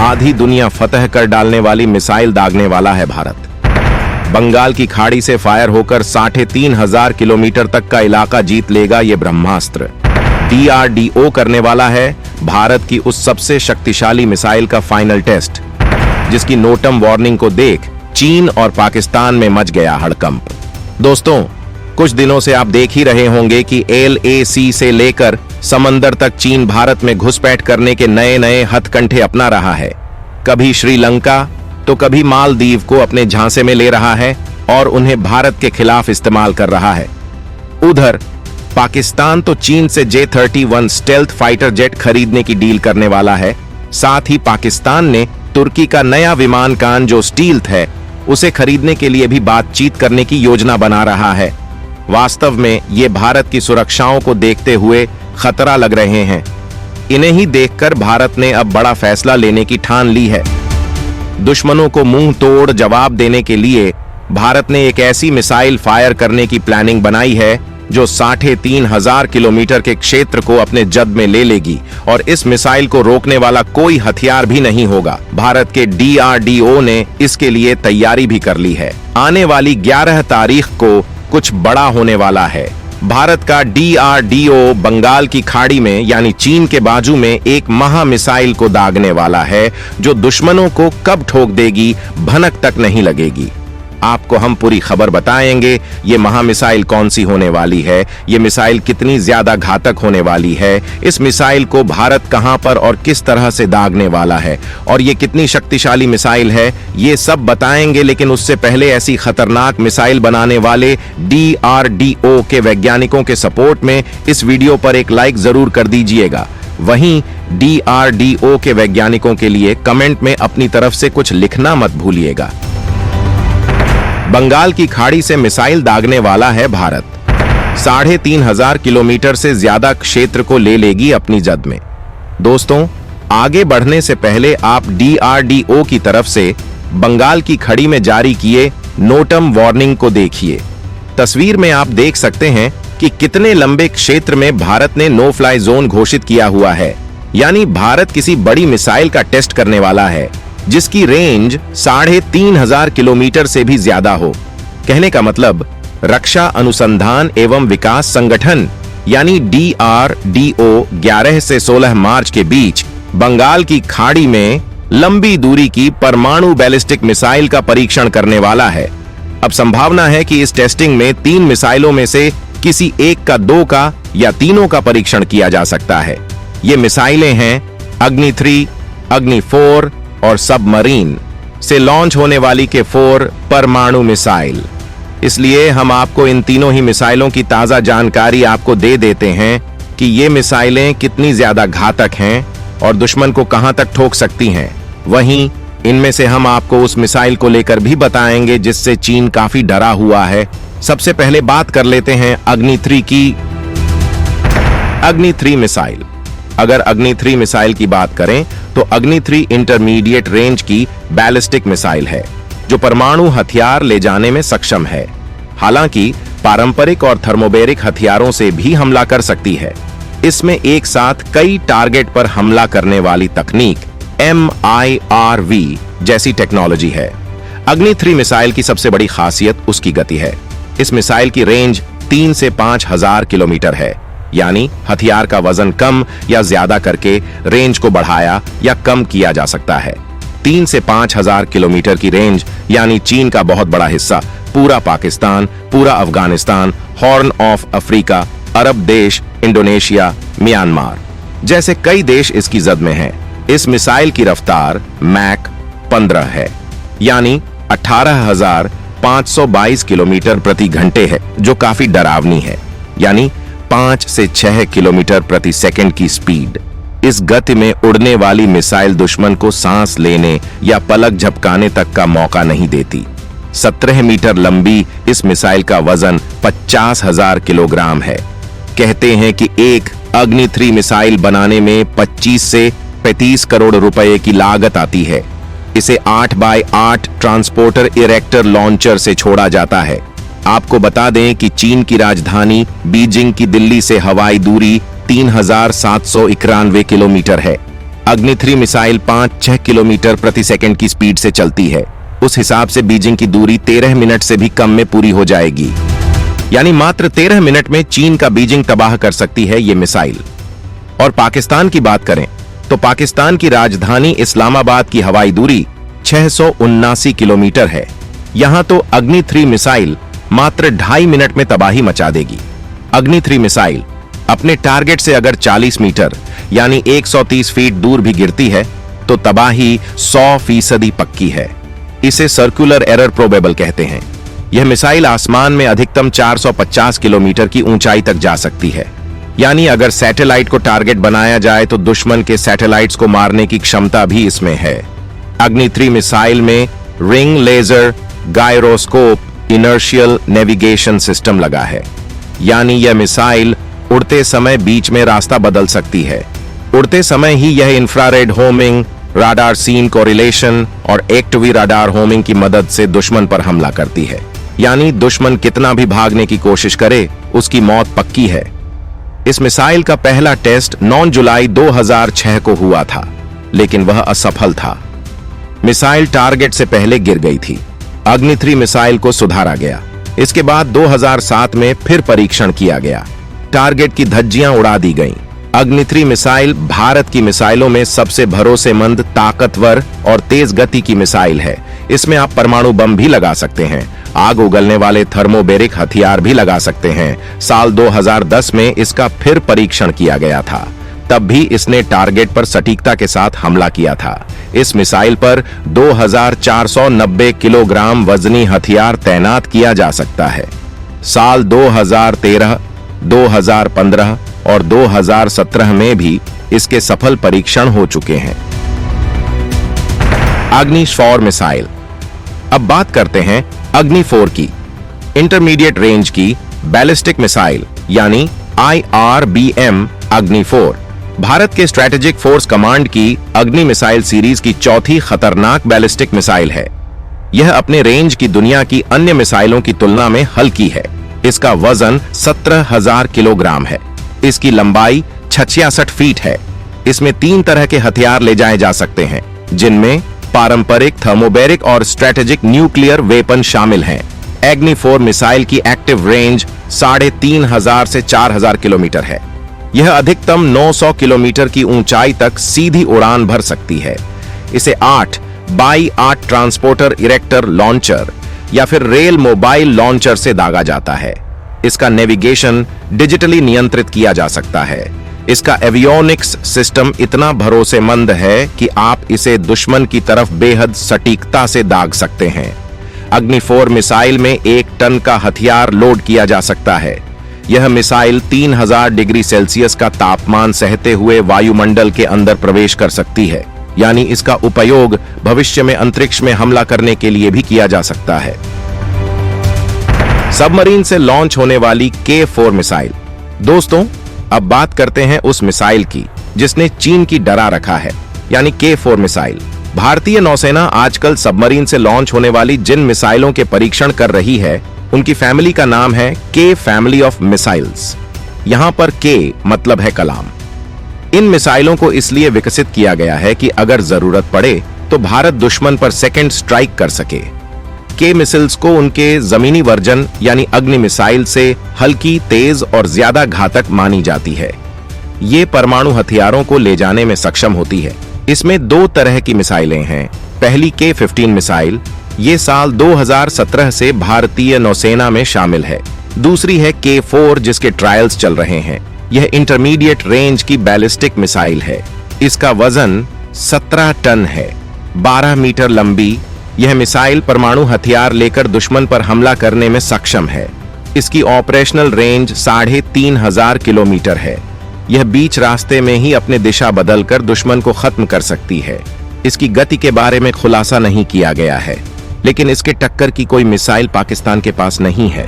आधी दुनिया फतह कर डालने वाली मिसाइल दागने वाला है भारत। बंगाल की खाड़ी से फायर होकर 3,500 किलोमीटर तक का इलाका जीत लेगा ये ब्रह्मास्त्र। DRDO करने वाला है भारत की उस सबसे शक्तिशाली मिसाइल का फाइनल टेस्ट, जिसकी नोटम वार्निंग को देख चीन और पाकिस्तान में मच गया हड़कंप। दोस्तों, कुछ दिनों से आप देख ही रहे होंगे कि LAC से लेकर समंदर तक चीन भारत में घुसपैठ करने के नए नए हथकंडे अपना रहा है। कभी श्रीलंका तो कभी मालदीव को अपने झांसे में ले रहा है और उन्हें भारत के खिलाफ इस्तेमाल कर रहा है। उधर पाकिस्तान तो चीन से J-31 स्टेल्थ फाइटर जेट खरीदने की डील करने वाला है। साथ ही पाकिस्तान ने तुर्की का नया विमान कान जो स्टील्थ है उसे खरीदने के लिए भी बातचीत करने की योजना बना रहा है। वास्तव में ये भारत की सुरक्षाओं को देखते हुए खतरा लग रहे हैं। इन्हें ही देखकर भारत ने अब बड़ा फैसला लेने की ठान ली है। दुश्मनों को मुंह तोड़ जवाब देने के लिए भारत ने एक ऐसी मिसाइल फायर करने की प्लानिंग बनाई है जो 3,500 किलोमीटर के क्षेत्र को अपने जद में ले लेगी और इस मिसाइल को रोकने वाला कोई हथियार भी नहीं होगा। भारत के DRDO ने इसके लिए तैयारी भी कर ली है। आने वाली 11 तारीख को कुछ बड़ा होने वाला है। भारत का DRDO बंगाल की खाड़ी में यानी चीन के बाजू में एक महा मिसाइल को दागने वाला है जो दुश्मनों को कब ठोक देगी भनक तक नहीं लगेगी। आपको हम पूरी खबर बताएंगे। ये महा मिसाइल कौन सी होने वाली है, ये मिसाइल कितनी ज्यादा घातक होने वाली है, इस मिसाइल को भारत कहां पर और किस तरह से दागने वाला है और ये कितनी शक्तिशाली मिसाइल है, ये सब बताएंगे। लेकिन उससे पहले ऐसी खतरनाक मिसाइल बनाने वाले DRDO के वैज्ञानिकों के सपोर्ट में इस वीडियो पर एक लाइक जरूर कर दीजिएगा। वहीं DRDO के वैज्ञानिकों के लिए कमेंट में अपनी तरफ से कुछ लिखना मत भूलिएगा। बंगाल की खाड़ी से मिसाइल दागने वाला है भारत। 3,500 किलोमीटर से ज्यादा क्षेत्र को ले लेगी अपनी जद में। दोस्तों, आगे बढ़ने से पहले आप DRDO की तरफ से बंगाल की खाड़ी में जारी किए नोटम वार्निंग को देखिए। तस्वीर में आप देख सकते हैं कि कितने लंबे क्षेत्र में भारत ने नो फ्लाई जोन घोषित किया हुआ है। यानी भारत किसी बड़ी मिसाइल का टेस्ट करने वाला है जिसकी रेंज 3,500 किलोमीटर से भी ज्यादा हो। कहने का मतलब रक्षा अनुसंधान एवं विकास संगठन यानी DRDO 11 से 16 मार्च के बीच बंगाल की खाड़ी में लंबी दूरी की परमाणु बैलिस्टिक मिसाइल का परीक्षण करने वाला है। अब संभावना है कि इस टेस्टिंग में 3 मिसाइलों में से किसी एक का, 2 का या तीनों का परीक्षण किया जा सकता है। ये मिसाइलें हैं अग्नि 3, अग्नि 4 और सबमरीन से लॉन्च होने वाली K4 परमाणु मिसाइल। इसलिए हम आपको इन तीनों ही मिसाइलों की ताजा जानकारी आपको दे देते हैं कि ये मिसाइलें कितनी ज्यादा घातक हैं और दुश्मन को कहां तक ठोक सकती हैं। वहीं इनमें से हम आपको उस मिसाइल को लेकर भी बताएंगे जिससे चीन काफी डरा हुआ है। सबसे पहले बात कर लेते हैं अग्नि 3 की। अग्नि 3 मिसाइल। अगर अग्नि 3 मिसाइल की बात करें तो अग्नि 3 इंटरमीडिएट रेंज की बैलिस्टिक मिसाइल है जो परमाणु हथियार ले जाने में सक्षम है। हालांकि पारंपरिक और थर्मोबैरिक हथियारों से भी हमला कर सकती है। इसमें एक साथ कई टारगेट पर हमला करने वाली तकनीक MIRV जैसी टेक्नोलॉजी है। अग्नि 3 मिसाइल की सबसे बड़ी खासियत उसकी गति है। इस मिसाइल की रेंज 3 से 5,000 किलोमीटर है। यानी हथियार का वजन कम या ज्यादा करके रेंज को बढ़ाया या कम किया जा सकता है। 3 से 5,000 किलोमीटर की रेंज यानी चीन का बहुत बड़ा हिस्सा, पूरा पाकिस्तान, पूरा अफगानिस्तान, हॉर्न ऑफ अफ्रीका, अरब देश, इंडोनेशिया, म्यांमार जैसे कई देश इसकी जद में हैं। इस मिसाइल की रफ्तार मैक 15 है यानी 18,522 किलोमीटर प्रति घंटे है, जो काफी डरावनी है। यानी 5 से 6 किलोमीटर प्रति सेकंड की स्पीड। इस गति में उड़ने वाली मिसाइल दुश्मन को सांस लेने या पलक झपकाने तक का मौका नहीं देती। 17 मीटर लंबी इस मिसाइल का वजन 50,000 किलोग्राम है। कहते हैं कि एक अग्नि 3 मिसाइल बनाने में 25 से 35 करोड़ रुपए की लागत आती है। इसे 8x8 ट्रांसपोर्टर इरेक्टर लॉन्चर से छोड़ा जाता है। आपको बता दें कि चीन की राजधानी बीजिंग की दिल्ली से हवाई दूरी 3,791 किलोमीटर है। अग्नि 3 मिसाइल 5-6 किलोमीटर प्रति सेकंड की स्पीड से चलती है। उस हिसाब से बीजिंग की दूरी 13 मिनट से भी कम में पूरी हो जाएगी। यानी मात्र 13 मिनट में चीन का बीजिंग तबाह कर सकती है ये मिसाइल। और पाकिस्तान की बात करें तो पाकिस्तान की राजधानी इस्लामाबाद की हवाई दूरी 679 किलोमीटर है। यहां तो अग्नि 3 मिसाइल मात्र 2.5 मिनट में तबाही मचा देगी। अग्नि 3 मिसाइल अपने टारगेट से अगर 40 मीटर यानी 130 फीट दूर भी गिरती है तो तबाही 100% पक्की है। इसे सर्कुलर एरर प्रोबेबल कहते हैं। यह मिसाइल आसमान में अधिकतम 450 किलोमीटर की ऊंचाई तक जा सकती है। यानी अगर सैटेलाइट को टारगेट बनाया जाए तो दुश्मन के सैटेलाइट्स को मारने की क्षमता भी इसमें है। अग्नि 3 मिसाइल में ring laser gyroscope inertial navigation system लगा है। यानी यह मिसाइल उड़ते समय बीच में रास्ता बदल सकती है। उड़ते समय ही यह infrared homing, radar scene correlation और एक्टिव राडार होमिंग की मदद से दुश्मन पर हमला करती है। यानी दुश्मन कितना भी भागने की कोशिश करे उसकी मौत पक्की है। इस मिसाइल का पहला टेस्ट 9 जुलाई 2006 को हुआ था, लेकिन वह असफल था। मिसाइल टारगेट से पहले गिर गई थी। अग्नि 3 मिसाइल को सुधारा गया। इसके बाद 2007 में फिर परीक्षण किया गया। टारगेट की धज्जियां उड़ा दी गईं। अग्नि 3 मिसाइल भारत की मिसाइलों में सबसे भरोसेमंद, ताकतवर और तेज गति की मिसाइल है। इसमें आप परमाणु बम भी लगा सकते हैं, आग उगलने वाले थर्मोबेरिक हथियार भी लगा सकते हैं। साल 2010 में इसका फिर परीक्षण किया गया था। तब भी इसने टारगेट पर सटीकता के साथ हमला किया था। इस मिसाइल पर 2490 किलोग्राम वजनी हथियार तैनात किया जा सकता है। साल 2013, 2015 और 2017 में भी इसके सफल परीक्षण हो चुके हैं। अग्नि 4 मिसाइल। अब बात करते हैं अग्नि 4 की। इंटरमीडिएट रेंज की बैलिस्टिक मिसाइल यानी IRBM अग्नि 4 भारत के स्ट्रेटेजिक फोर्स कमांड की अग्नि मिसाइल सीरीज की चौथी खतरनाक बैलिस्टिक मिसाइल है। यह अपने रेंज की दुनिया की अन्य मिसाइलों की तुलना में हल्की है। इसका वजन 17,000 किलोग्राम है। इसकी लंबाई 66 फीट है। इसमें 3 तरह के हथियार ले जाए जा सकते हैं, जिनमें पारंपरिक, थर्मोबेरिक और स्ट्रेटेजिक न्यूक्लियर वेपन शामिल हैं। अग्नि 4 मिसाइल की एक्टिव रेंज 3,500 से 4,000 किलोमीटर है। यह अधिकतम 900 किलोमीटर की ऊंचाई तक सीधी उड़ान भर सकती है। इसे 8x8 ट्रांसपोर्टर इरेक्टर लॉन्चर या फिर रेल मोबाइल लॉन्चर से दागा जाता है। इसका नेविगेशन डिजिटली नियंत्रित किया जा सकता है। इसका एवियोनिक्स सिस्टम इतना भरोसेमंद है कि आप इसे दुश्मन की तरफ बेहद सटीकता से दाग सकते हैं। अग्नि 4 मिसाइल में 1 टन का हथियार लोड किया जा सकता है। यह मिसाइल 3000 डिग्री सेल्सियस का तापमान सहते हुए वायुमंडल के अंदर प्रवेश कर सकती है। यानी इसका उपयोग भविष्य में अंतरिक्ष में हमला करने के लिए भी किया जा सकता है। सबमरीन से लॉन्च होने वाली K4 मिसाइल। दोस्तों, अब बात करते हैं उस मिसाइल की जिसने चीन की डरा रखा है, यानी K4 मिसाइल। भारतीय नौसेना आजकल सबमरीन से लॉन्च होने वाली जिन मिसाइलों के परीक्षण कर रही है, उनकी फैमिली का नाम है K फैमिली ऑफ मिसाइल्स। यहां पर K मतलब है कलाम। इन मिसाइलों को इसलिए विकसित किया गया है कि अगर जरूरत पड़े तो भारत दुश्मन पर सेकंड स्ट्राइक कर सके। K मिसाइल्स को उनके जमीनी वर्जन यानी अग्नि मिसाइल से हल्की, तेज और ज्यादा घातक मानी जाती है। ये परमाणु हथियारों को ले जाने में सक्षम होती है। इसमें 2 तरह की मिसाइलें हैं। पहली K-15 मिसाइल, ये साल 2017 से भारतीय नौसेना में शामिल है। दूसरी है K4 जिसके ट्रायल्स चल रहे हैं। यह इंटरमीडिएट रेंज की बैलिस्टिक मिसाइल है। इसका वजन 17 टन है, 12 मीटर लंबी। यह मिसाइल परमाणु हथियार लेकर दुश्मन पर हमला करने में सक्षम है। इसकी ऑपरेशनल रेंज 3,500 किलोमीटर है। यह बीच रास्ते में ही अपने दिशा बदलकर दुश्मन को खत्म कर सकती है। इसकी गति के बारे में खुलासा नहीं किया गया है, लेकिन इसके टक्कर की कोई मिसाइल पाकिस्तान के पास नहीं है।